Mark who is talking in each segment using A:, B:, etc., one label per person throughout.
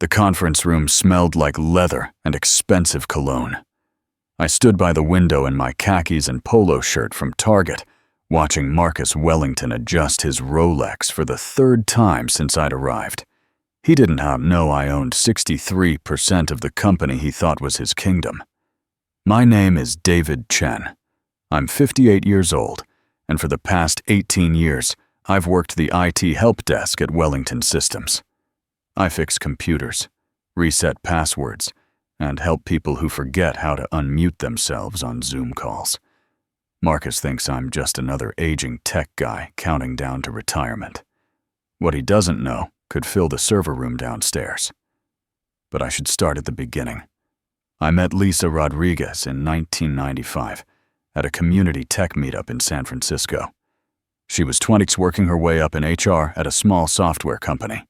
A: The conference room smelled like leather and expensive cologne. I stood by the window in my khakis and polo shirt from Target, watching Marcus Wellington adjust his Rolex for the third time since I'd arrived. He didn't know I owned 63% of the company he thought was his kingdom. My name is David Chen. I'm 58 years old, and for the past 18 years, I've worked the IT help desk at Wellington Systems. I fix computers, reset passwords, and help people who forget how to unmute themselves on Zoom calls. Marcus thinks I'm just another aging tech guy counting down to retirement. What he doesn't know could fill the server room downstairs. But I should start at the beginning. I met Lisa Rodriguez in 1995 at a community tech meetup in San Francisco. She was 20, working her way up in HR at a small software company.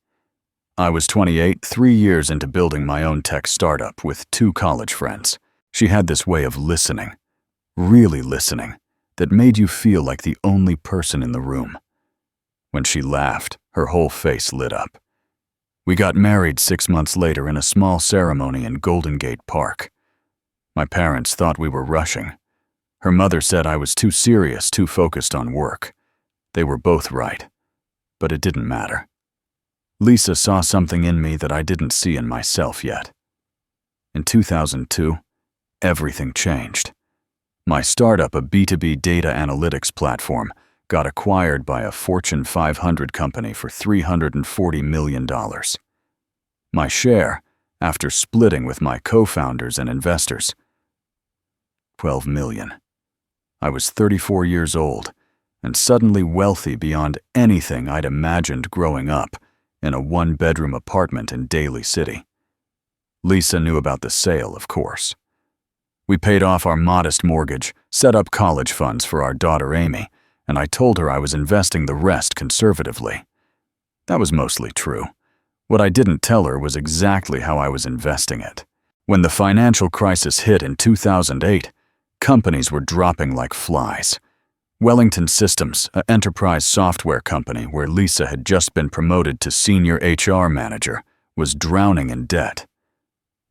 A: I was 28, 3 years into building my own tech startup with 2 college friends. She had this way of listening, really listening, that made you feel like the only person in the room. When she laughed, her whole face lit up. We got married 6 months later in a small ceremony in Golden Gate Park. My parents thought we were rushing. Her mother said I was too serious, too focused on work. They were both right, but it didn't matter. Lisa saw something in me that I didn't see in myself yet. In 2002, everything changed. My startup, a B2B data analytics platform, got acquired by a Fortune 500 company for $340 million. My share, after splitting with my co-founders and investors, $12 million. I was 34 years old and suddenly wealthy beyond anything I'd imagined growing up in a 1-bedroom apartment in Daly City. Lisa knew about the sale, of course. We paid off our modest mortgage, set up college funds for our daughter Amy, and I told her I was investing the rest conservatively. That was mostly true. What I didn't tell her was exactly how I was investing it. When the financial crisis hit in 2008, companies were dropping like flies. Wellington Systems, an enterprise software company where Lisa had just been promoted to senior HR manager, was drowning in debt.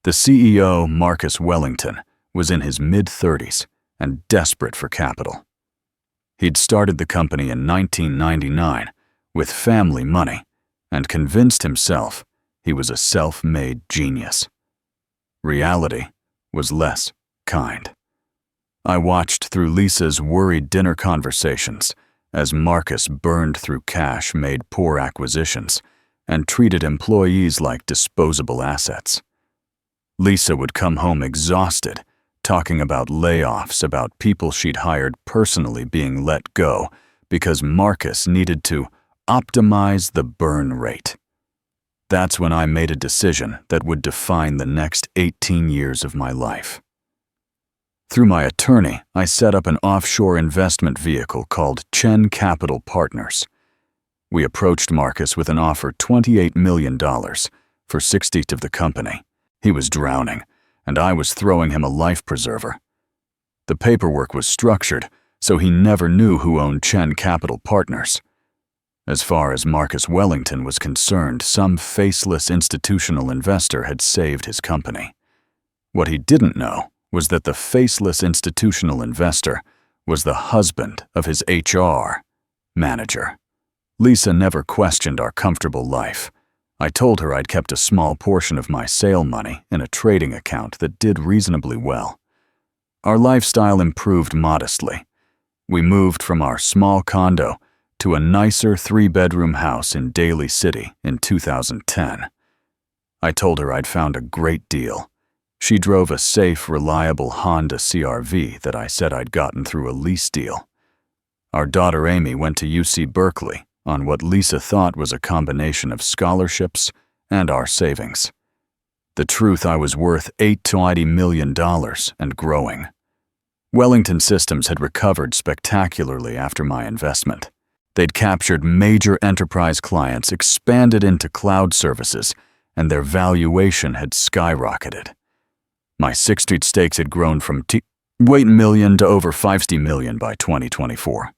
A: The CEO, Marcus Wellington, was in his mid-30s and desperate for capital. He'd started the company in 1999 with family money and convinced himself he was a self-made genius. Reality was less kind. I watched through Lisa's worried dinner conversations as Marcus burned through cash, made poor acquisitions, and treated employees like disposable assets. Lisa would come home exhausted, talking about layoffs, about people she'd hired personally being let go because Marcus needed to optimize the burn rate. That's when I made a decision that would define the next 18 years of my life. Through my attorney, I set up an offshore investment vehicle called Chen Capital Partners. We approached Marcus with an offer $28 million for 60% of the company. He was drowning, and I was throwing him a life preserver. The paperwork was structured, so he never knew who owned Chen Capital Partners. As far as Marcus Wellington was concerned, some faceless institutional investor had saved his company. What he didn't know was that the faceless institutional investor was the husband of his HR manager. Lisa never questioned our comfortable life. I told her I'd kept a small portion of my sale money in a trading account that did reasonably well. Our lifestyle improved modestly. We moved from our small condo to a nicer 3-bedroom house in Daly City in 2010. I told her I'd found a great deal. She drove a safe, reliable Honda CR-V that I said I'd gotten through a lease deal. Our daughter Amy went to UC Berkeley on what Lisa thought was a combination of scholarships and our savings. The truth, I was worth $8 to $90 million and growing. Wellington Systems had recovered spectacularly after my investment. They'd captured major enterprise clients, expanded into cloud services, and their valuation had skyrocketed. My 60% stakes had grown from $8 million to over $50 million by 2024.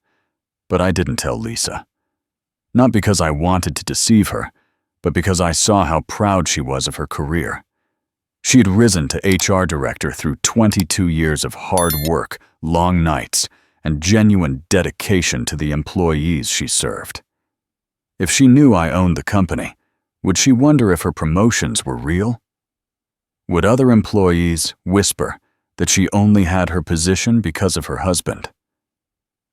A: But I didn't tell Lisa. Not because I wanted to deceive her, but because I saw how proud she was of her career. She had risen to HR director through 22 years of hard work, long nights, and genuine dedication to the employees she served. If she knew I owned the company, would she wonder if her promotions were real? Would other employees whisper that she only had her position because of her husband?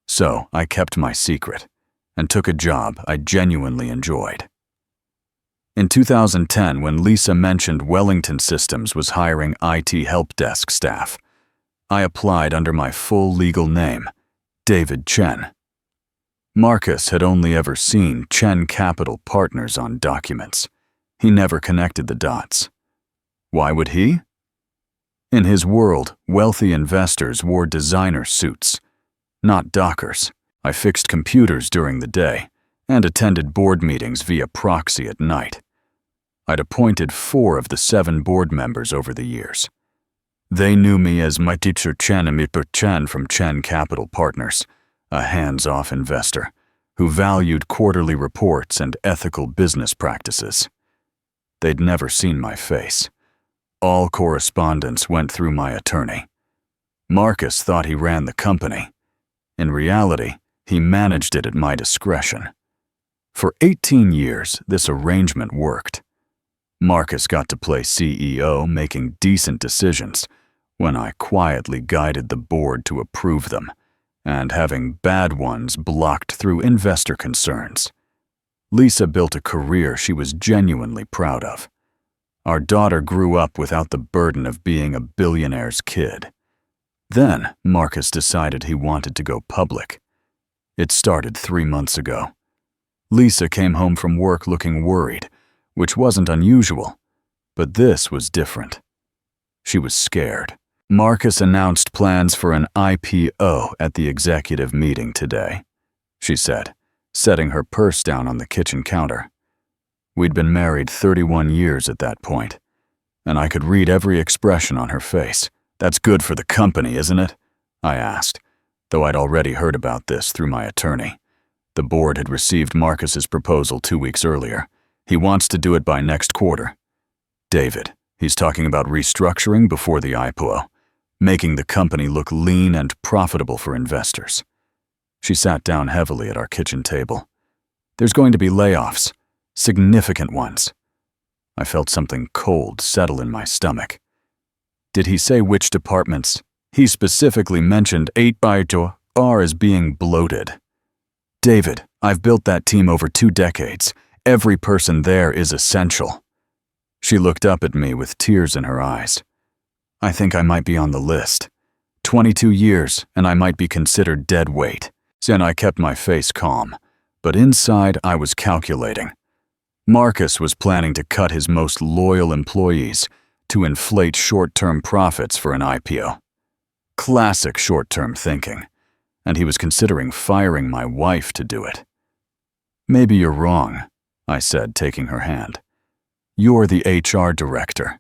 A: So I kept my secret and took a job I genuinely enjoyed. In 2010, when Lisa mentioned Wellington Systems was hiring IT help desk staff, I applied under my full legal name, David Chen. Marcus had only ever seen Chen Capital Partners on documents. He never connected the dots. Why would he? In his world, wealthy investors wore designer suits, not dockers. I fixed computers during the day and attended board meetings via proxy at night. I'd appointed 4 of the 7 board members over the years. They knew me as my teacher Chen Amiper Chen from Chen Capital Partners, a hands-off investor who valued quarterly reports and ethical business practices. They'd never seen my face. All correspondence went through my attorney. Marcus thought he ran the company. In reality, he managed it at my discretion. For 18 years, this arrangement worked. Marcus got to play CEO, making decent decisions, when I quietly guided the board to approve them, and having bad ones blocked through investor concerns. Lisa built a career she was genuinely proud of. Our daughter grew up without the burden of being a billionaire's kid. Then Marcus decided he wanted to go public. It started 3 months ago. Lisa came home from work looking worried, which wasn't unusual, but this was different. She was scared. Marcus announced plans for an IPO at the executive meeting today, she said, setting her purse down on the kitchen counter. We'd been married 31 years at that point, and I could read every expression on her face. That's good for the company, isn't it? I asked, though I'd already heard about this through my attorney. The board had received Marcus's proposal 2 weeks earlier. He wants to do it by next quarter. David, he's talking about restructuring before the IPO, making the company look lean and profitable for investors. She sat down heavily at our kitchen table. There's going to be layoffs, significant ones. I felt something cold settle in my stomach. Did he say which departments? He specifically mentioned 8x4 as being bloated. David, I've built that team over 2 decades. Every person there is essential. She looked up at me with tears in her eyes. I think I might be on the list. 22 years, and I might be considered dead weight. Then I kept my face calm, but inside I was calculating. Marcus was planning to cut his most loyal employees to inflate short-term profits for an IPO. Classic short-term thinking, and he was considering firing my wife to do it. Maybe you're wrong, I said, taking her hand. You're the HR director.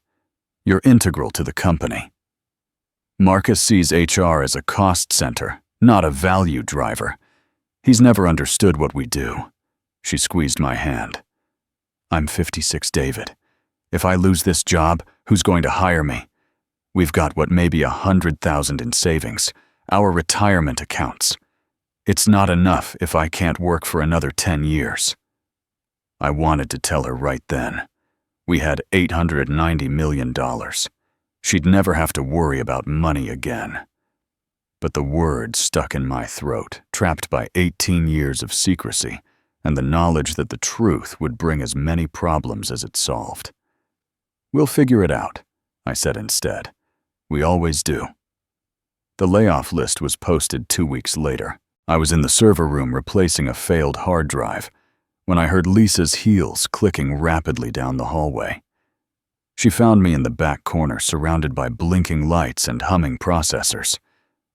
A: You're integral to the company. Marcus sees HR as a cost center, not a value driver. He's never understood what we do. She squeezed my hand. I'm 56, David. If I lose this job, who's going to hire me? We've got what may be $100,000 in savings, our retirement accounts. It's not enough if I can't work for another 10 years. I wanted to tell her right then. We had $890 million. She'd never have to worry about money again. But the words stuck in my throat, trapped by 18 years of secrecy and the knowledge that the truth would bring as many problems as it solved. We'll figure it out, I said instead. We always do. The layoff list was posted 2 weeks later. I was in the server room replacing a failed hard drive when I heard Lisa's heels clicking rapidly down the hallway. She found me in the back corner surrounded by blinking lights and humming processors.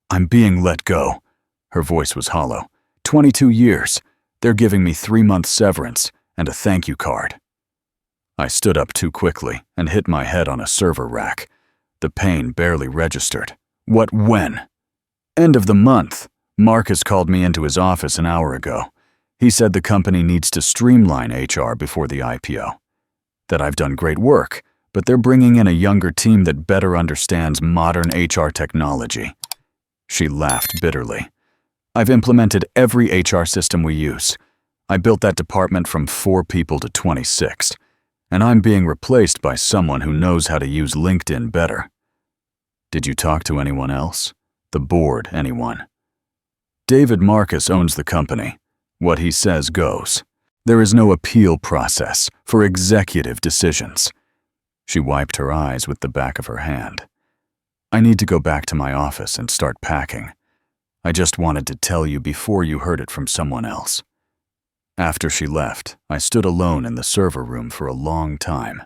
A: I'm being let go. Her voice was hollow. 22 years. They're giving me 3-month severance and a thank you card. I stood up too quickly and hit my head on a server rack. The pain barely registered. What when? End of the month. Marcus called me into his office an hour ago. He said the company needs to streamline HR before the IPO. that I've done great work, but they're bringing in a younger team that better understands modern HR technology. She laughed bitterly. I've implemented every HR system we use. I built that department from 4 people to 26, and I'm being replaced by someone who knows how to use LinkedIn better. Did you talk to anyone else? The board, anyone? David Marcus owns the company. What he says goes. There is no appeal process for executive decisions. She wiped her eyes with the back of her hand. I need to go back to my office and start packing. I just wanted to tell you before you heard it from someone else. After she left, I stood alone in the server room for a long time.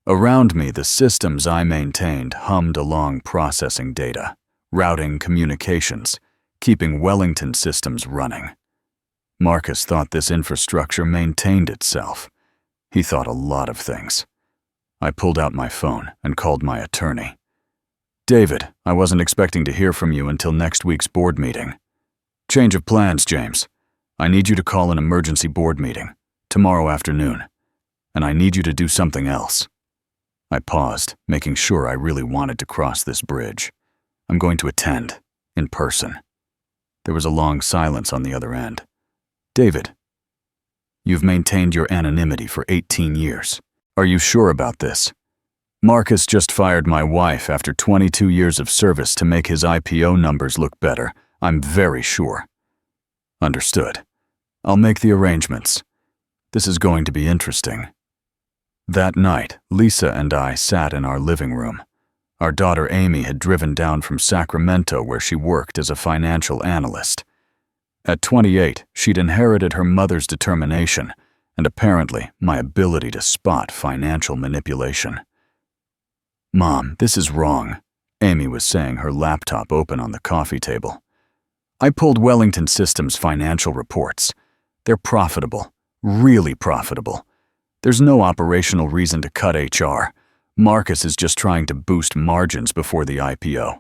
A: Around me, the systems I maintained hummed along, processing data, routing communications, keeping Wellington systems running. Marcus thought this infrastructure maintained itself. He thought a lot of things. I pulled out my phone and called my attorney. David, I wasn't expecting to hear from you until next week's board meeting. Change of plans, James. I need you to call an emergency board meeting, tomorrow afternoon, and I need you to do something else. I paused, making sure I really wanted to cross this bridge. I'm going to attend, in person. There was a long silence on the other end. David, you've maintained your anonymity for 18 years. Are you sure about this? Marcus just fired my wife after 22 years of service to make his IPO numbers look better. I'm very sure. Understood. I'll make the arrangements. This is going to be interesting. That night, Lisa and I sat in our living room. Our daughter Amy had driven down from Sacramento, where she worked as a financial analyst. At 28, she'd inherited her mother's determination and apparently my ability to spot financial manipulation. Mom, this is wrong, Amy was saying, her laptop open on the coffee table. I pulled Wellington Systems' financial reports. They're profitable, really profitable. There's no operational reason to cut HR. Marcus is just trying to boost margins before the IPO.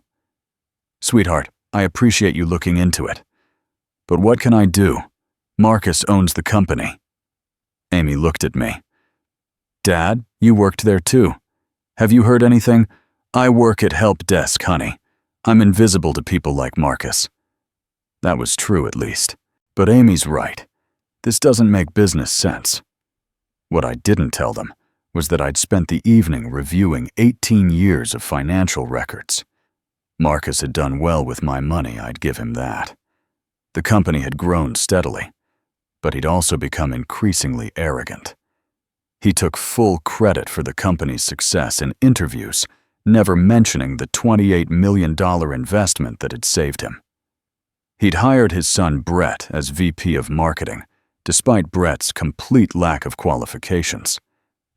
A: Sweetheart, I appreciate you looking into it. But what can I do? Marcus owns the company. Amy looked at me. Dad, you worked there too. Have you heard anything? I work at help desk, honey. I'm invisible to people like Marcus. That was true, at least. But Amy's right. This doesn't make business sense. What I didn't tell them was that I'd spent the evening reviewing 18 years of financial records. Marcus had done well with my money, I'd give him that. The company had grown steadily, but he'd also become increasingly arrogant. He took full credit for the company's success in interviews, never mentioning the $28 million investment that had saved him. He'd hired his son Brett as VP of Marketing, despite Brett's complete lack of qualifications.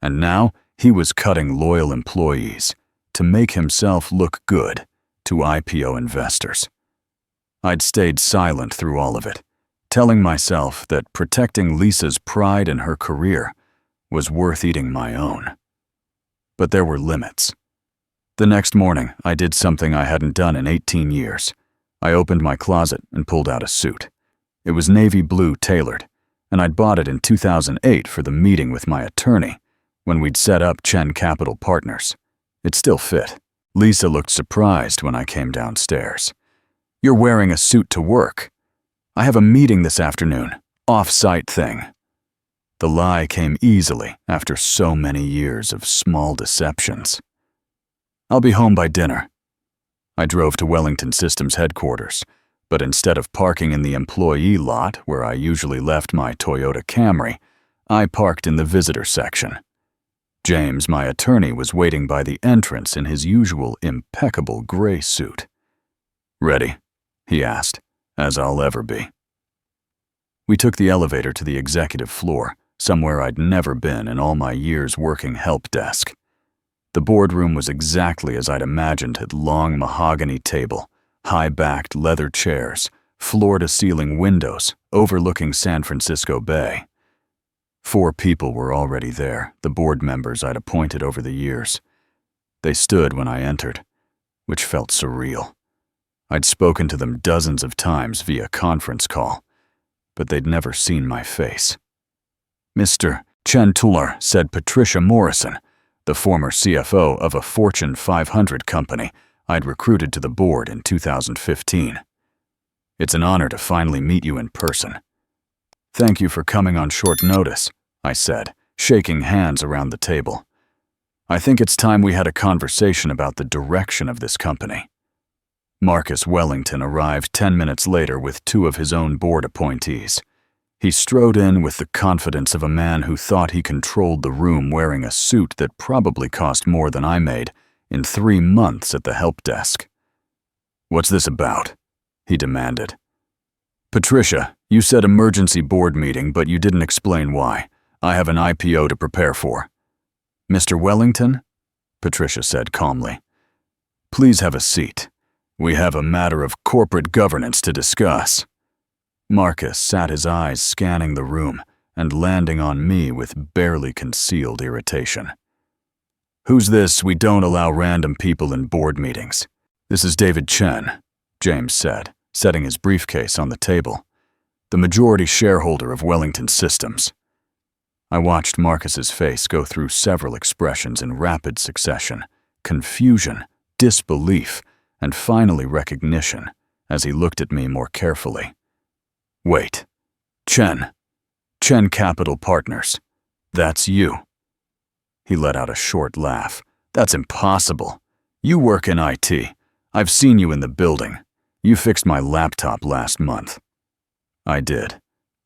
A: And now he was cutting loyal employees to make himself look good to IPO investors. I'd stayed silent through all of it, telling myself that protecting Lisa's pride in her career was worth eating my own. But there were limits. The next morning, I did something I hadn't done in 18 years. I opened my closet and pulled out a suit. It was navy blue tailored, and I'd bought it in 2008 for the meeting with my attorney when we'd set up Chen Capital Partners. It still fit. Lisa looked surprised when I came downstairs. You're wearing a suit to work. I have a meeting this afternoon, off-site thing. The lie came easily after so many years of small deceptions. I'll be home by dinner. I drove to Wellington Systems headquarters, but instead of parking in the employee lot where I usually left my Toyota Camry, I parked in the visitor section. James, my attorney, was waiting by the entrance in his usual impeccable gray suit. Ready? He asked, as I'll ever be. We took the elevator to the executive floor, somewhere I'd never been in all my years working help desk. The boardroom was exactly as I'd imagined it: long mahogany table, high-backed leather chairs, floor-to-ceiling windows overlooking San Francisco Bay. 4 people were already there, the board members I'd appointed over the years. They stood when I entered, which felt surreal. I'd spoken to them dozens of times via conference call, but they'd never seen my face. Mr. Chen Tuller, said Patricia Morrison, the former CFO of a Fortune 500 company I'd recruited to the board in 2015. It's an honor to finally meet you in person. Thank you for coming on short notice, I said, shaking hands around the table. I think it's time we had a conversation about the direction of this company. Marcus Wellington arrived 10 minutes later with 2 of his own board appointees. He strode in with the confidence of a man who thought he controlled the room, wearing a suit that probably cost more than I made in 3 months at the help desk. "What's this about?" he demanded. "Patricia, you said emergency board meeting, but you didn't explain why. I have an IPO to prepare for." "Mr. Wellington?" Patricia said calmly. "Please have a seat. We have a matter of corporate governance to discuss." Marcus sat, his eyes scanning the room and landing on me with barely concealed irritation. "Who's this? We don't allow random people in board meetings." "This is David Chen," James said, setting his briefcase on the table, "the majority shareholder of Wellington Systems." I watched Marcus's face go through several expressions in rapid succession: confusion, disbelief, and finally recognition, as he looked at me more carefully. "Wait, Chen Capital Partners, that's you." He let out a short laugh. "That's impossible. You work in IT. I've seen you in the building. You fixed my laptop last month." "I did,"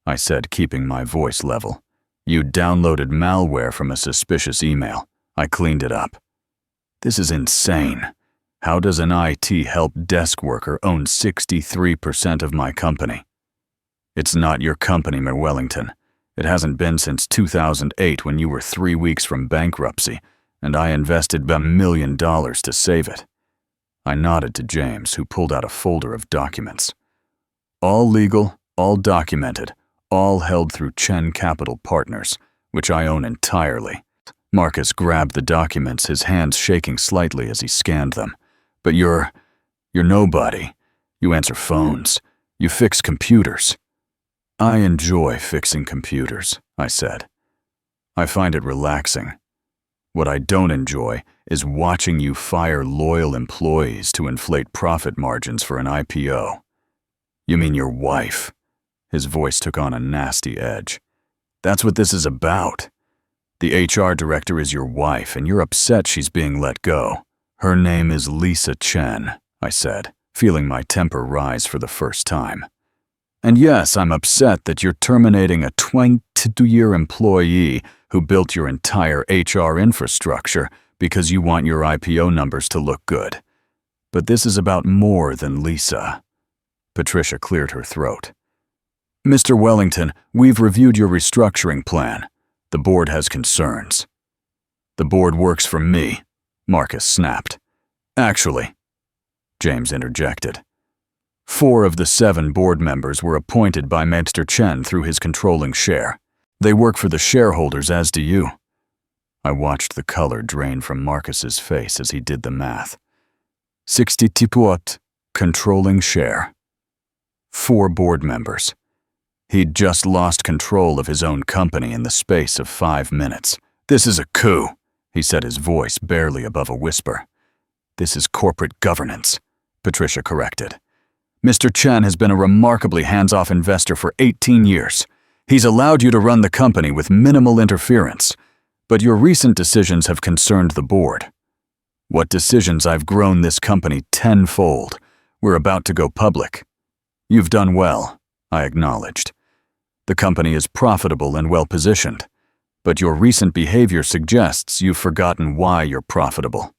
A: I said, keeping my voice level. "You downloaded malware from a suspicious email. I cleaned it up." "This is insane. How does an IT help desk worker own 63% of my company?" "It's not your company, Mr. Wellington. It hasn't been since 2008, when you were 3 weeks from bankruptcy, and I invested $1 million to save it." I nodded to James, who pulled out a folder of documents. "All legal, all documented, all held through Chen Capital Partners, which I own entirely." Marcus grabbed the documents, his hands shaking slightly as he scanned them. "But you're nobody. You answer phones. You fix computers." "I enjoy fixing computers," I said. "I find it relaxing. What I don't enjoy is watching you fire loyal employees to inflate profit margins for an IPO." "You mean your wife?" His voice took on a nasty edge. "That's what this is about. The HR director is your wife, and you're upset she's being let go." "Her name is Lisa Chen," I said, feeling my temper rise for the first time. "And yes, I'm upset that you're terminating a 22-year employee who built your entire HR infrastructure because you want your IPO numbers to look good. But this is about more than Lisa." Patricia cleared her throat. "Mr. Wellington, we've reviewed your restructuring plan. The board has concerns." "The board works for me," Marcus snapped. "Actually," James interjected, 4 of the 7 board members were appointed by Mr. Chen through his controlling share. They work for the shareholders, as do you." I watched the color drain from Marcus's face as he did the math. 60 tipuot, controlling share. 4 board members. He'd just lost control of his own company in the space of 5 minutes. "This is a coup," he said, his voice barely above a whisper. "This is corporate governance," Patricia corrected. "Mr. Chen has been a remarkably hands-off investor for 18 years. He's allowed you to run the company with minimal interference, but your recent decisions have concerned the board." "What decisions? I've grown this company 10-fold. We're about to go public." "You've done well," I acknowledged. "The company is profitable and well-positioned, but your recent behavior suggests you've forgotten why you're profitable."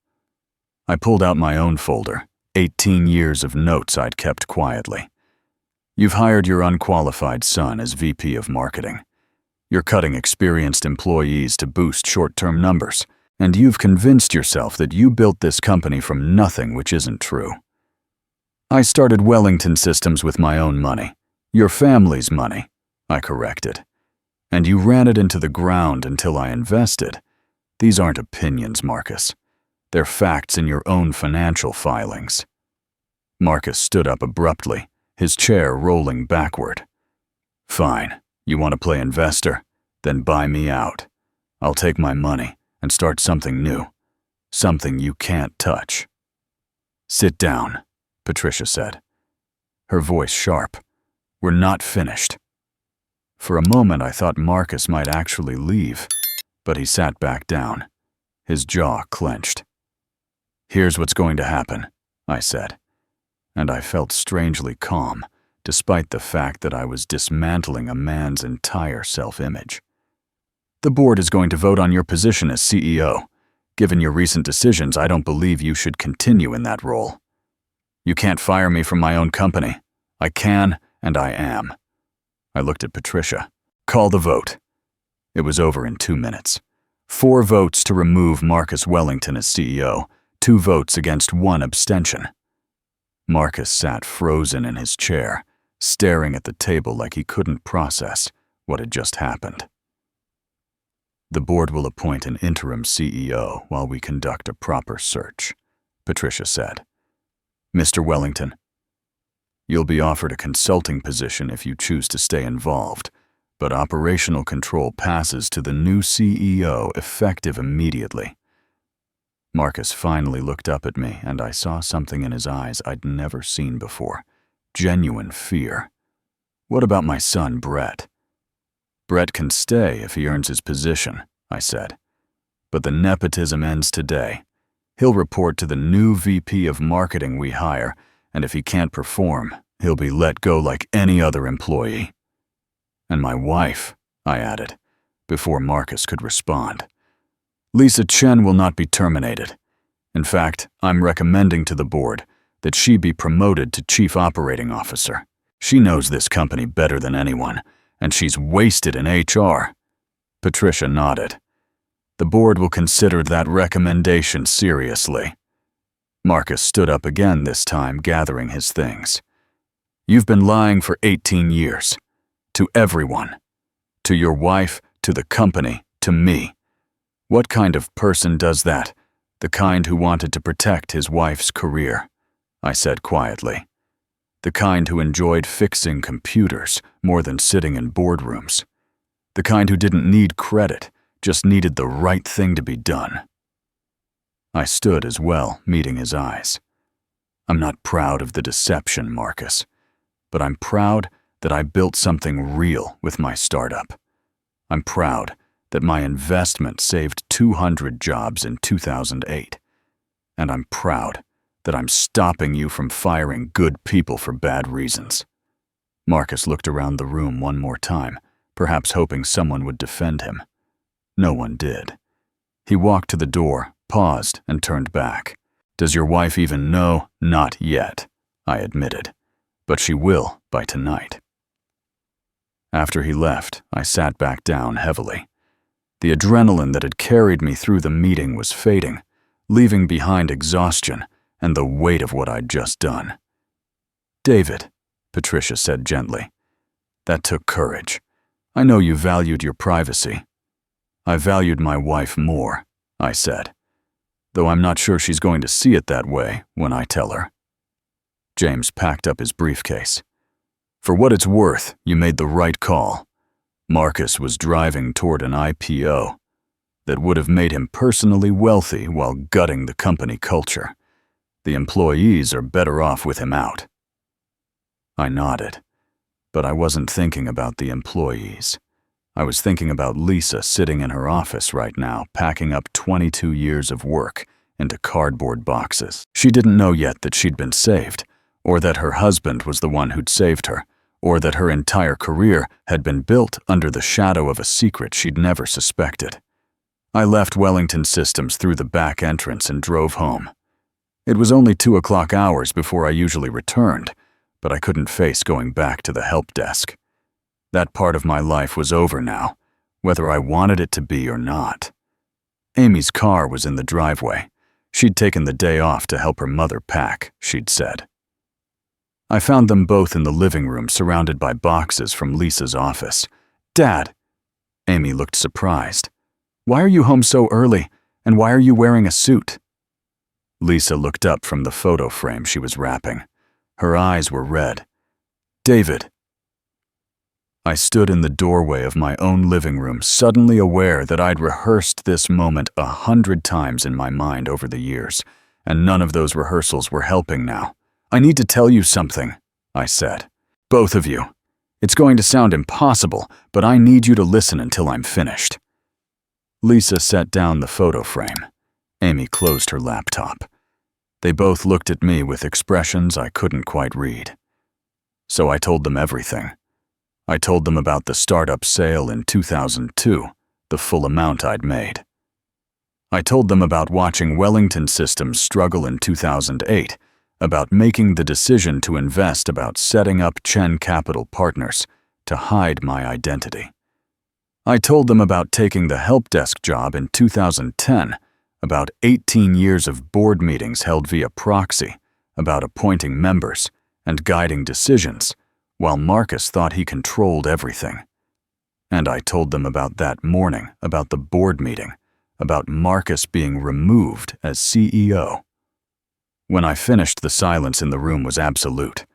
A: I pulled out my own folder, 18 years of notes I'd kept quietly. "You've hired your unqualified son as VP of Marketing. You're cutting experienced employees to boost short-term numbers, and you've convinced yourself that you built this company from nothing, which isn't true. I started Wellington Systems with my own money, your family's money," I corrected. "And you ran it into the ground until I invested. These aren't opinions, Marcus. They're facts in your own financial filings." Marcus stood up abruptly, his chair rolling backward. "Fine. You want to play investor? Then buy me out." I'll take my money and start something new, something you can't touch." "Sit down," Patricia said, her voice sharp. "We're not finished." For a moment I thought Marcus might actually leave, but he sat back down, his jaw clenched. "Here's what's going to happen," I said, and I felt strangely calm, despite the fact that I was dismantling a man's entire self-image. "The board is going to vote on your position as CEO. Given your recent decisions, I don't believe you should continue in that role. You can't fire me from my own company. I can, and I am." I looked at Patricia. "Call the vote." It was over in 2 minutes. 4 votes to remove Marcus Wellington as CEO, 2 votes against 1 abstention. Marcus sat frozen in his chair, staring at the table like he couldn't process what had just happened. "The board will appoint an interim CEO while we conduct a proper search," Patricia said. "Mr. Wellington, you'll be offered a consulting position if you choose to stay involved, but operational control passes to the new CEO effective immediately." Marcus finally looked up at me, and I saw something in his eyes I'd never seen before. Genuine fear. "What about my son, Brett?" "Brett can stay if he earns his position," I said. "But the nepotism ends today. He'll report to the new VP of marketing we hire, and if he can't perform, he'll be let go like any other employee." "And my wife," I added, before Marcus could respond. "Lisa Chen will not be terminated. In fact, I'm recommending to the board that she be promoted to Chief Operating Officer. She knows this company better than anyone, and she's wasted in HR." Patricia nodded. "The board will consider that recommendation seriously." Marcus stood up again, this time gathering his things. "You've been lying for 18 years. To everyone. To your wife, to the company, to me. What kind of person does that? The kind who wanted to protect his wife's career," I said quietly. "The kind who enjoyed fixing computers more than sitting in boardrooms. The kind who didn't need credit, just needed the right thing to be done." I stood as well, meeting his eyes. "I'm not proud of the deception, Marcus, but I'm proud that I built something real with my startup. I'm proud that my investment saved 200 jobs in 2008. And I'm proud that I'm stopping you from firing good people for bad reasons." Marcus looked around the room one more time, perhaps hoping someone would defend him. No one did. He walked to the door, paused, and turned back. "Does your wife even know?" "Not yet," I admitted. "But she will by tonight." After he left, I sat back down heavily. The adrenaline that had carried me through the meeting was fading, leaving behind exhaustion and the weight of what I'd just done. "David," Patricia said gently, "that took courage. I know you valued your privacy." "I valued my wife more," I said, "though I'm not sure she's going to see it that way when I tell her." James packed up his briefcase. "For what it's worth, you made the right call. Marcus was driving toward an IPO that would have made him personally wealthy while gutting the company culture. The employees are better off with him out." I nodded, but I wasn't thinking about the employees. I was thinking about Lisa sitting in her office right now, packing up 22 years of work into cardboard boxes. She didn't know yet that she'd been saved, or that her husband was the one who'd saved her, or that her entire career had been built under the shadow of a secret she'd never suspected. I left Wellington Systems through the back entrance and drove home. It was only 2 hours before I usually returned, but I couldn't face going back to the help desk. That part of my life was over now, whether I wanted it to be or not. Amy's car was in the driveway. She'd taken the day off to help her mother pack, she'd said. I found them both in the living room, surrounded by boxes from Lisa's office. "Dad!" Amy looked surprised. "Why are you home so early, and why are you wearing a suit?" Lisa looked up from the photo frame she was wrapping. Her eyes were red. "David." I stood in the doorway of my own living room, suddenly aware that I'd rehearsed this moment 100 times in my mind over the years, and none of those rehearsals were helping now. "I need to tell you something," I said. "Both of you. It's going to sound impossible, but I need you to listen until I'm finished." Lisa set down the photo frame. Amy closed her laptop. They both looked at me with expressions I couldn't quite read. So I told them everything. I told them about the startup sale in 2002, the full amount I'd made. I told them about watching Wellington Systems struggle in 2008, about making the decision to invest, about setting up Chen Capital Partners to hide my identity. I told them about taking the help desk job in 2010, about 18 years of board meetings held via proxy, about appointing members and guiding decisions, while Marcus thought he controlled everything. And I told them about that morning, about the board meeting, about Marcus being removed as CEO. When I finished, the silence in the room was absolute.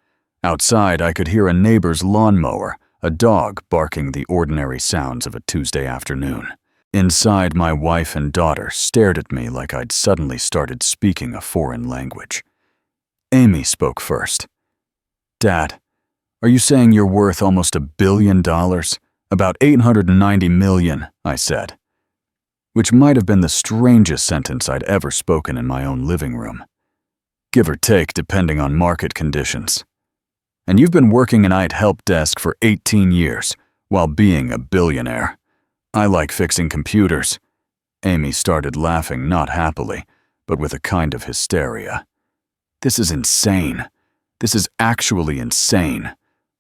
A: Outside, I could hear a neighbor's lawnmower, a dog barking the ordinary sounds of a Tuesday afternoon. Inside, my wife and daughter stared at me like I'd suddenly started speaking a foreign language. Amy spoke first. "Dad, are you saying you're worth almost $1 billion? About 890 million, I said, which might have been the strangest sentence I'd ever spoken in my own living room. Give or take, depending on market conditions. And you've been working an IT help desk for 18 years, while being a billionaire. I like fixing computers." Amy started laughing, not happily, but with a kind of hysteria. "This is insane. This is actually insane.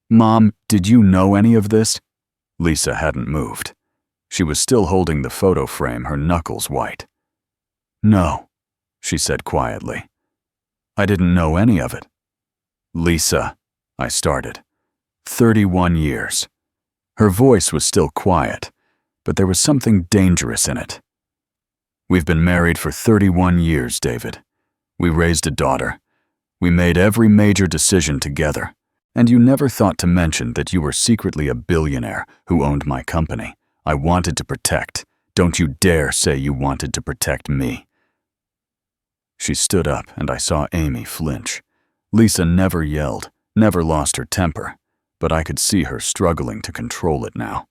A: Mom, did you know any of this?" Lisa hadn't moved. She was still holding the photo frame, her knuckles white. "No," she said quietly. "I didn't know any of it." "Lisa," I started. 31 years. Her voice was still quiet, but there was something dangerous in it. "We've been married for 31 years, David. We raised a daughter. We made every major decision together. And you never thought to mention that you were secretly a billionaire who owned my company. I wanted to protect. Don't you dare say you wanted to protect me." She stood up, and I saw Amy flinch. Lisa never yelled, never lost her temper, but I could see her struggling to control it now.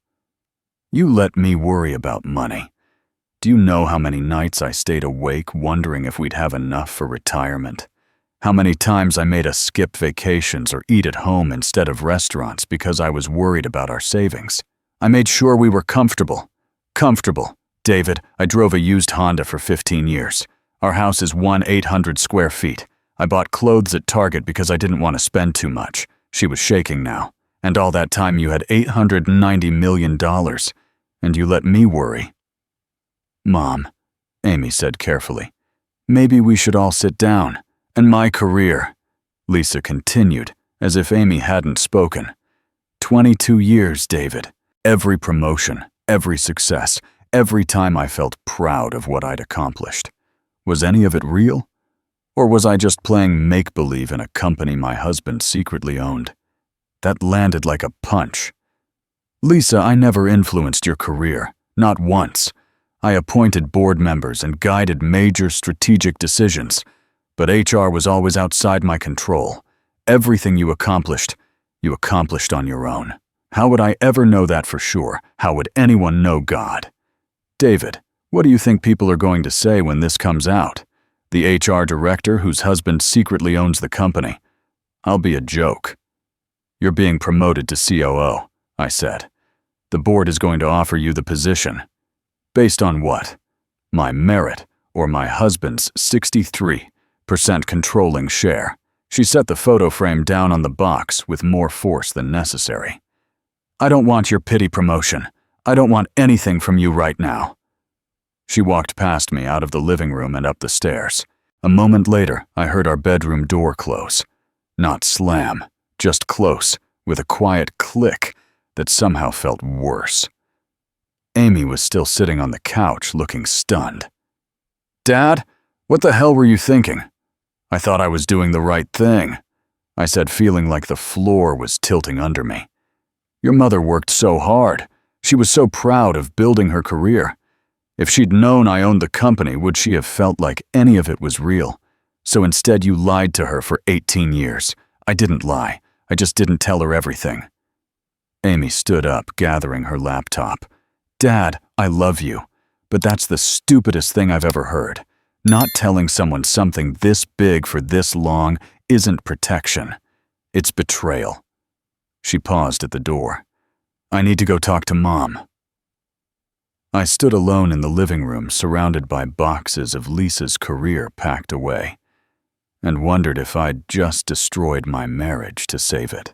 A: "You let me worry about money. Do you know how many nights I stayed awake wondering if we'd have enough for retirement? How many times I made us skip vacations or eat at home instead of restaurants because I was worried about our savings? I made sure we were comfortable. Comfortable. David, I drove a used Honda for 15 years. Our house is 1,800 square feet. I bought clothes at Target because I didn't want to spend too much." She was shaking now. "And all that time you had $890 million, and you let me worry." "Mom," Amy said carefully, "maybe we should all sit down. And my career," Lisa continued, as if Amy hadn't spoken. 22 years, David. Every promotion, every success, every time I felt proud of what I'd accomplished. Was any of it real? Or was I just playing make-believe in a company my husband secretly owned? That landed like a punch. "Lisa, I never influenced your career, not once. I appointed board members and guided major strategic decisions. But HR was always outside my control. Everything you accomplished on your own. How would I ever know that for sure? How would anyone know God? David, what do you think people are going to say when this comes out? The HR director whose husband secretly owns the company. I'll be a joke." "You're being promoted to COO," I said. "The board is going to offer you the position. Based on what? My merit or my husband's 63% controlling share?" She set the photo frame down on the box with more force than necessary. "I don't want your pity promotion. I don't want anything from you right now." She walked past me out of the living room and up the stairs. A moment later, I heard our bedroom door close. Not slam, just close, with a quiet click that somehow felt worse. Amy was still sitting on the couch, looking stunned. "Dad, what the hell were you thinking?" "I thought I was doing the right thing," I said, feeling like the floor was tilting under me. Your mother worked so hard. She was so proud of building her career. If she'd known I owned the company, would she have felt like any of it was real? So instead you lied to her for 18 years. I didn't lie. I just didn't tell her everything. Amy stood up, gathering her laptop. Dad, I love you, but that's the stupidest thing I've ever heard. Not telling someone something this big for this long isn't protection. It's betrayal. She paused at the door. I need to go talk to Mom. I stood alone in the living room, surrounded by boxes of Lisa's career packed away, and wondered if I'd just destroyed my marriage to save it.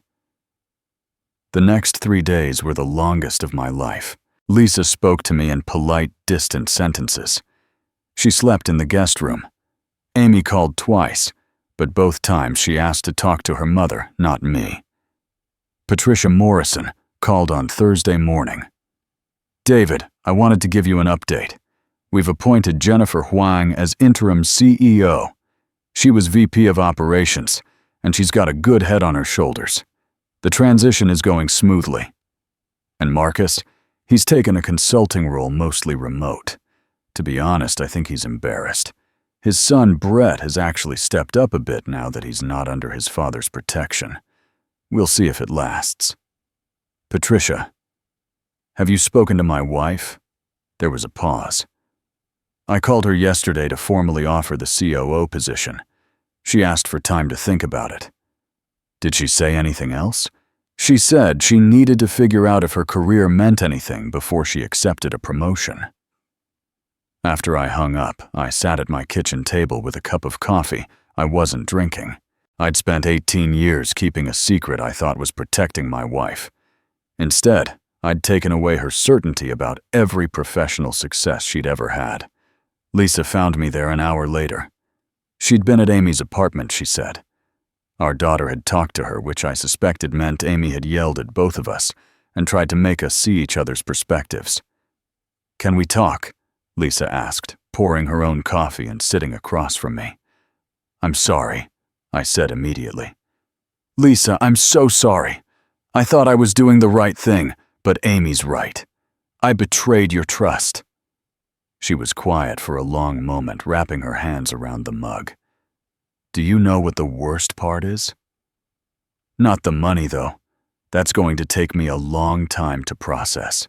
A: The next 3 days were the longest of my life. Lisa spoke to me in polite, distant sentences. She slept in the guest room. Amy called twice, but both times she asked to talk to her mother, not me. Patricia Morrison called on Thursday morning. David, I wanted to give you an update. We've appointed Jennifer Huang as interim CEO. She was VP of Operations, and she's got a good head on her shoulders. The transition is going smoothly. And Marcus, he's taken a consulting role mostly remote. To be honest, I think he's embarrassed. His son Brett has actually stepped up a bit now that he's not under his father's protection. We'll see if it lasts. Patricia, have you spoken to my wife? There was a pause. I called her yesterday to formally offer the COO position. She asked for time to think about it. Did she say anything else? She said she needed to figure out if her career meant anything before she accepted a promotion. After I hung up, I sat at my kitchen table with a cup of coffee I wasn't drinking. I'd spent 18 years keeping a secret I thought was protecting my wife. Instead, I'd taken away her certainty about every professional success she'd ever had. Lisa found me there an hour later. She'd been at Amy's apartment, she said. Our daughter had talked to her, which I suspected meant Amy had yelled at both of us and tried to make us see each other's perspectives. Can we talk? Lisa asked, pouring her own coffee and sitting across from me. I'm sorry, I said immediately. Lisa, I'm so sorry. I thought I was doing the right thing, but Amy's right. I betrayed your trust. She was quiet for a long moment, wrapping her hands around the mug. Do you know what the worst part is? Not the money, though. That's going to take me a long time to process.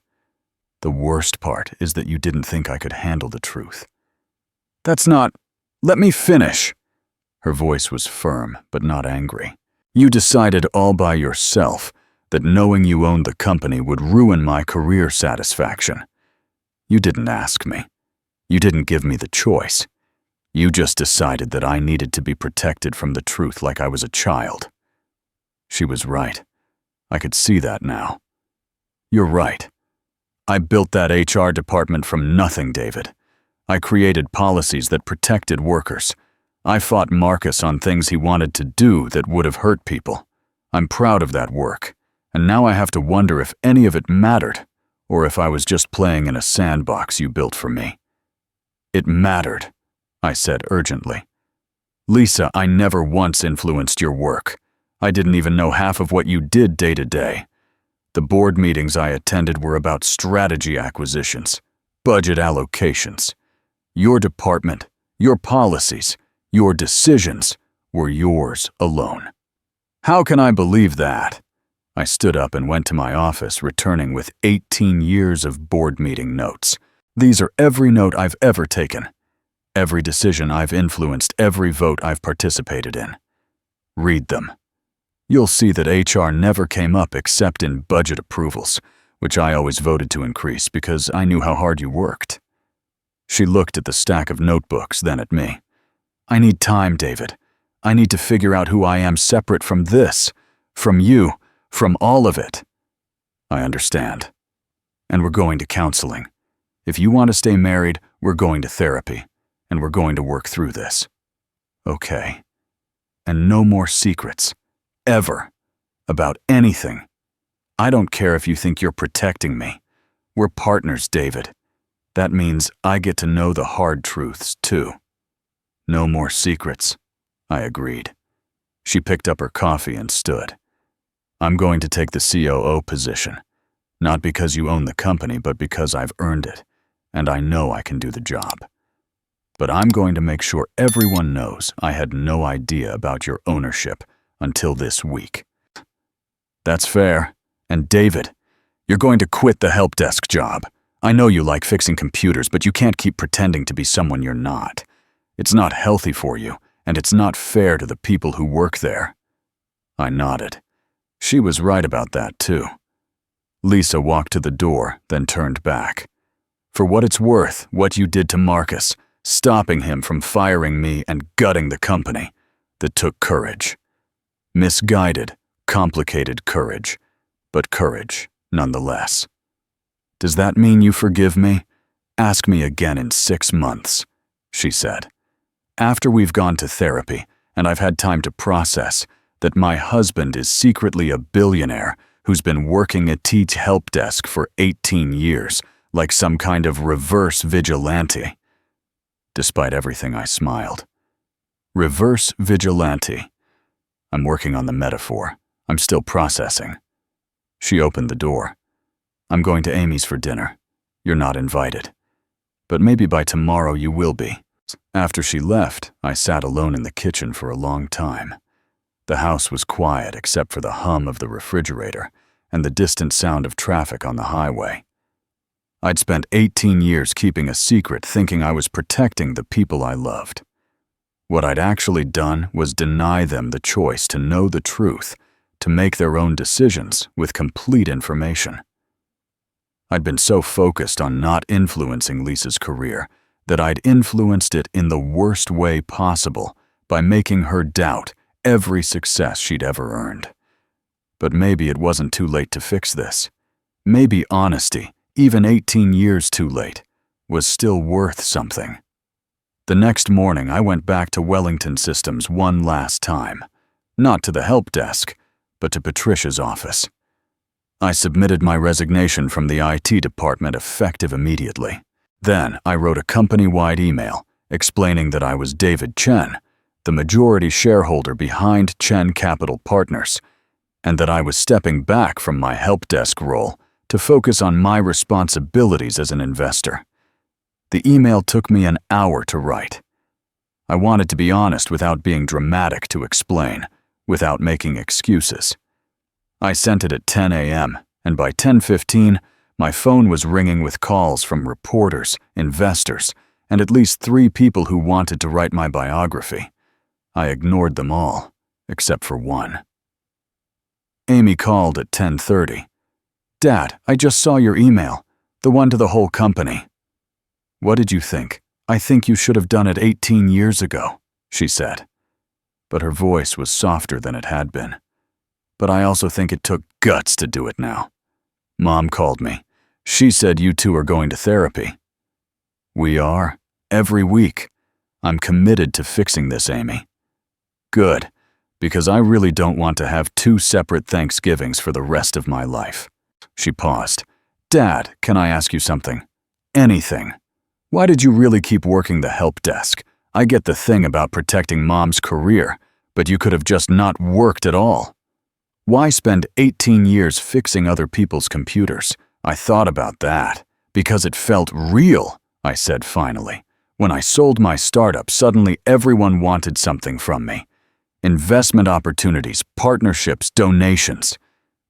A: The worst part is that you didn't think I could handle the truth. That's not... Let me finish. Her voice was firm, but not angry. You decided all by yourself that knowing you owned the company would ruin my career satisfaction. You didn't ask me. You didn't give me the choice. You just decided that I needed to be protected from the truth like I was a child. She was right. I could see that now. You're right. I built that HR department from nothing, David. I created policies that protected workers. I fought Marcus on things he wanted to do that would have hurt people. I'm proud of that work, and now I have to wonder if any of it mattered, or if I was just playing in a sandbox you built for me. It mattered, I said urgently. Lisa, I never once influenced your work. I didn't even know half of what you did day to day. The board meetings I attended were about strategy acquisitions, budget allocations. Your department, your policies, your decisions were yours alone. How can I believe that? I stood up and went to my office, returning with 18 years of board meeting notes. These are every note I've ever taken, every decision I've influenced, every vote I've participated in. Read them. You'll see that HR never came up except in budget approvals, which I always voted to increase because I knew how hard you worked. She looked at the stack of notebooks, then at me. I need time, David. I need to figure out who I am separate from this, from you, from all of it. I understand. And we're going to counseling. If you want to stay married, we're going to therapy, and we're going to work through this. Okay. And no more secrets. Ever. About anything. I don't care if you think you're protecting me. We're partners, David. That means I get to know the hard truths, too. No more secrets, I agreed. She picked up her coffee and stood. I'm going to take the COO position. Not because you own the company, but because I've earned it, and I know I can do the job. But I'm going to make sure everyone knows I had no idea about your ownership until this week. That's fair. And David, you're going to quit the help desk job. I know you like fixing computers, but you can't keep pretending to be someone you're not. It's not healthy for you, and it's not fair to the people who work there. I nodded. She was right about that, too. Lisa walked to the door, then turned back. For what it's worth, what you did to Marcus, stopping him from firing me and gutting the company, that took courage. Misguided, complicated courage, but courage nonetheless. Does that mean you forgive me? Ask me again in 6 months, she said. After we've gone to therapy and I've had time to process that my husband is secretly a billionaire who's been working at Teach Help Desk for 18 years, like some kind of reverse vigilante. Despite everything, I smiled. Reverse vigilante. I'm working on the metaphor. I'm still processing. She opened the door. I'm going to Amy's for dinner. You're not invited. But maybe by tomorrow you will be. After she left, I sat alone in the kitchen for a long time. The house was quiet except for the hum of the refrigerator and the distant sound of traffic on the highway. I'd spent 18 years keeping a secret, thinking I was protecting the people I loved. What I'd actually done was deny them the choice to know the truth, to make their own decisions with complete information. I'd been so focused on not influencing Lisa's career that I'd influenced it in the worst way possible by making her doubt every success she'd ever earned. But maybe it wasn't too late to fix this. Maybe honesty, even 18 years too late, was still worth something. The next morning, I went back to Wellington Systems one last time. Not to the help desk, but to Patricia's office. I submitted my resignation from the IT department effective immediately. Then I wrote a company-wide email explaining that I was David Chen, the majority shareholder behind Chen Capital Partners, and that I was stepping back from my help desk role to focus on my responsibilities as an investor. The email took me an hour to write. I wanted to be honest without being dramatic to explain, without making excuses. I sent it at 10 a.m., and by 10:15, my phone was ringing with calls from reporters, investors, and at least 3 people who wanted to write my biography. I ignored them all, except for one. Amy called at 10:30. Dad, I just saw your email, the one to the whole company. What did you think? I think you should have done it 18 years ago, she said. But her voice was softer than it had been. But I also think it took guts to do it now. Mom called me. She said you two are going to therapy. We are, every week. I'm committed to fixing this, Amy. Good, because I really don't want to have 2 separate Thanksgivings for the rest of my life. She paused. Dad, can I ask you something? Anything. Why did you really keep working the help desk? I get the thing about protecting Mom's career, but you could have just not worked at all. Why spend 18 years fixing other people's computers? I thought about that. Because it felt real, I said finally. When I sold my startup, suddenly everyone wanted something from me. Investment opportunities, partnerships, donations.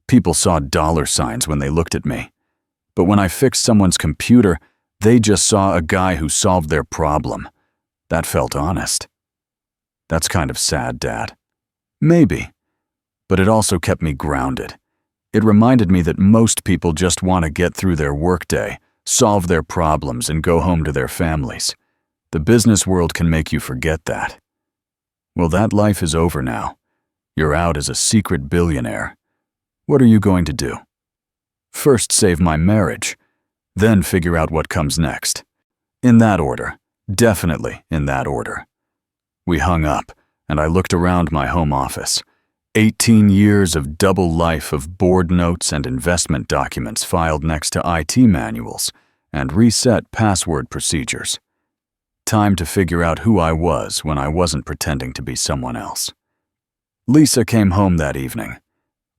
A: People saw dollar signs when they looked at me. But when I fixed someone's computer, they just saw a guy who solved their problem. That felt honest. That's kind of sad, Dad. Maybe. But it also kept me grounded. It reminded me that most people just want to get through their workday, solve their problems, and go home to their families. The business world can make you forget that. Well, that life is over now. You're out as a secret billionaire. What are you going to do? First save my marriage, then figure out what comes next. In that order, definitely in that order. We hung up, and I looked around my home office. 18 years of double life of board notes and investment documents filed next to IT manuals and reset password procedures. Time to figure out who I was when I wasn't pretending to be someone else. Lisa came home that evening.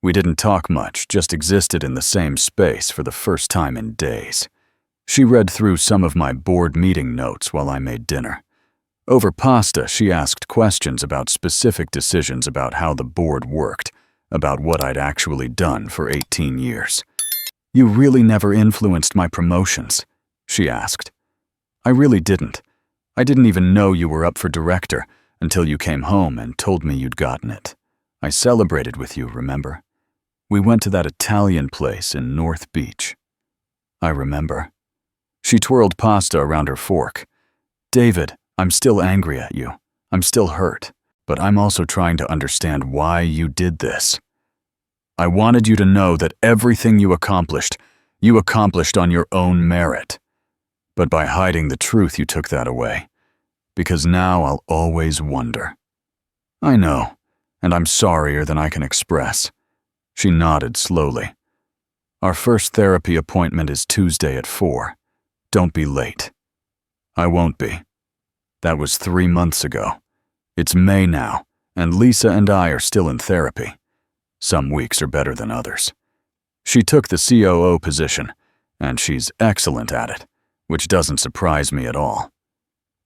A: We didn't talk much, just existed in the same space for the first time in days. She read through some of my board meeting notes while I made dinner. Over pasta, she asked questions about specific decisions about how the board worked, about what I'd actually done for 18 years. "You really never influenced my promotions?" she asked. "I really didn't. I didn't even know you were up for director until you came home and told me you'd gotten it. I celebrated with you, remember? We went to that Italian place in North Beach." "I remember." She twirled pasta around her fork. "David, I'm still angry at you. I'm still hurt, but I'm also trying to understand why you did this. I wanted you to know that everything you accomplished on your own merit. But by hiding the truth, you took that away. Because now I'll always wonder." "I know, and I'm sorrier than I can express." She nodded slowly. "Our first therapy appointment is Tuesday at 4. Don't be late." "I won't be." That was 3 months ago. It's May now, and Lisa and I are still in therapy. Some weeks are better than others. She took the COO position, and she's excellent at it, which doesn't surprise me at all.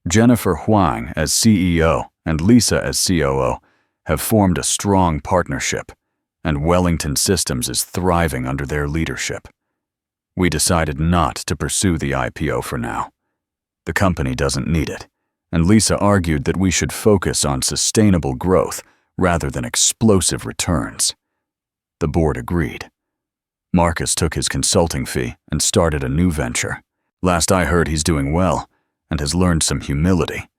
A: Jennifer Huang as CEO and Lisa as COO have formed a strong partnership, and Wellington Systems is thriving under their leadership. We decided not to pursue the IPO for now. The company doesn't need it, and Lisa argued that we should focus on sustainable growth rather than explosive returns. The board agreed. Marcus took his consulting fee and started a new venture. Last I heard, he's doing well and has learned some humility.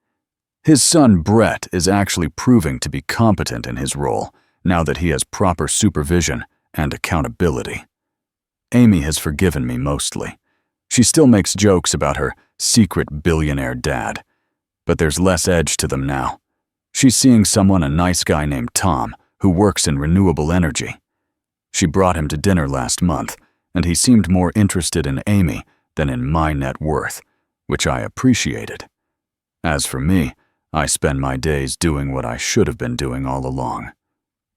A: His son Brett is actually proving to be competent in his role now that he has proper supervision and accountability. Amy has forgiven me mostly. She still makes jokes about her secret billionaire dad, but there's less edge to them now. She's seeing someone, a nice guy named Tom, who works in renewable energy. She brought him to dinner last month, and he seemed more interested in Amy than in my net worth, which I appreciated. As for me, I spend my days doing what I should have been doing all along.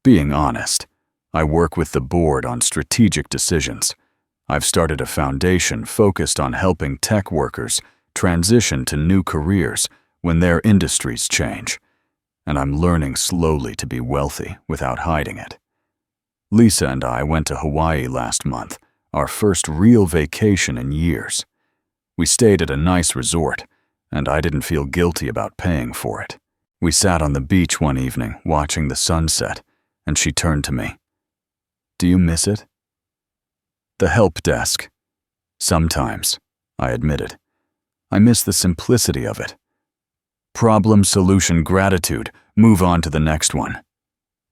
A: Being honest, I work with the board on strategic decisions. I've started a foundation focused on helping tech workers transition to new careers when their industries change, and I'm learning slowly to be wealthy without hiding it. Lisa and I went to Hawaii last month, our first real vacation in years. We stayed at a nice resort, and I didn't feel guilty about paying for it. We sat on the beach one evening watching the sunset, and she turned to me. "Do you miss it?" "The help desk. Sometimes," I admitted. "I miss the simplicity of it. Problem, solution, gratitude, move on to the next one.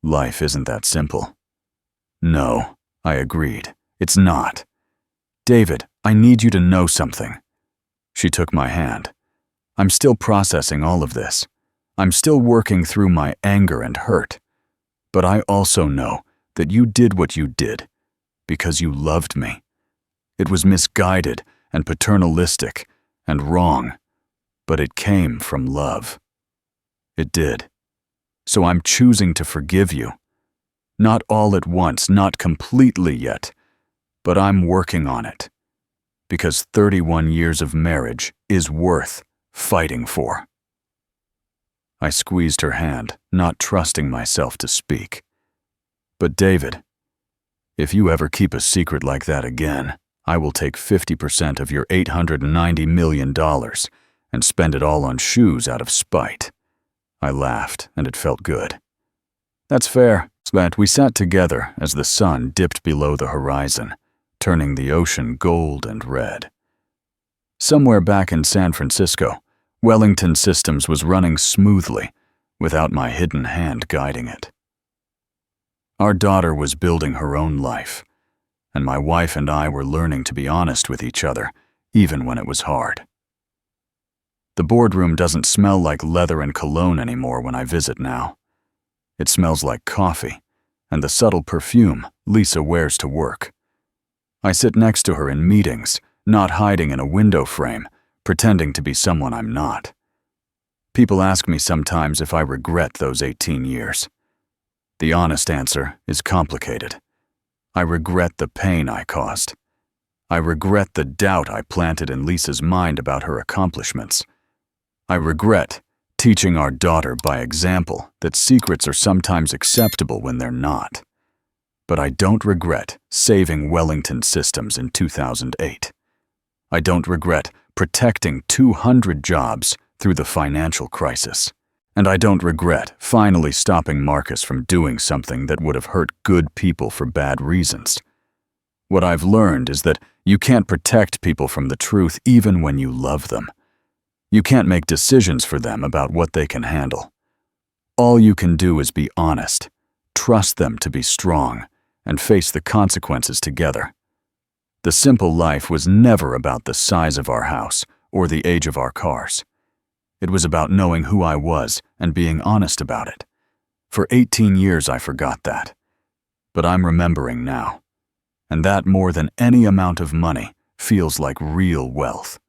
A: Life isn't that simple." "No," I agreed. "It's not. David, I need you to know something." She took my hand. "I'm still processing all of this. I'm still working through my anger and hurt. But I also know that you did what you did because you loved me. It was misguided and paternalistic and wrong, but it came from love. It did. So I'm choosing to forgive you. Not all at once, not completely yet, but I'm working on it. Because 31 years of marriage is worth fighting for." I squeezed her hand, not trusting myself to speak. "But David, if you ever keep a secret like that again, I will take 50% of your $890 million and spend it all on shoes out of spite." I laughed, and it felt good. "That's fair." We sat together as the sun dipped below the horizon, turning the ocean gold and red. Somewhere back in San Francisco, Wellington Systems was running smoothly, without my hidden hand guiding it. Our daughter was building her own life, and my wife and I were learning to be honest with each other, even when it was hard. The boardroom doesn't smell like leather and cologne anymore when I visit now. It smells like coffee and the subtle perfume Lisa wears to work. I sit next to her in meetings, not hiding in a window frame, pretending to be someone I'm not. People ask me sometimes if I regret those 18 years. The honest answer is complicated, I regret the pain I caused. I regret the doubt I planted in Lisa's mind about her accomplishments. I regret teaching our daughter by example that secrets are sometimes acceptable when they're not. But I don't regret saving Wellington Systems in 2008. I don't regret protecting 200 jobs through the financial crisis. And I don't regret finally stopping Marcus from doing something that would have hurt good people for bad reasons. What I've learned is that you can't protect people from the truth even when you love them. You can't make decisions for them about what they can handle. All you can do is be honest, trust them to be strong, and face the consequences together. The simple life was never about the size of our house or the age of our cars. It was about knowing who I was and being honest about it. For 18 years I forgot that. But I'm remembering now. And that more than any amount of money feels like real wealth.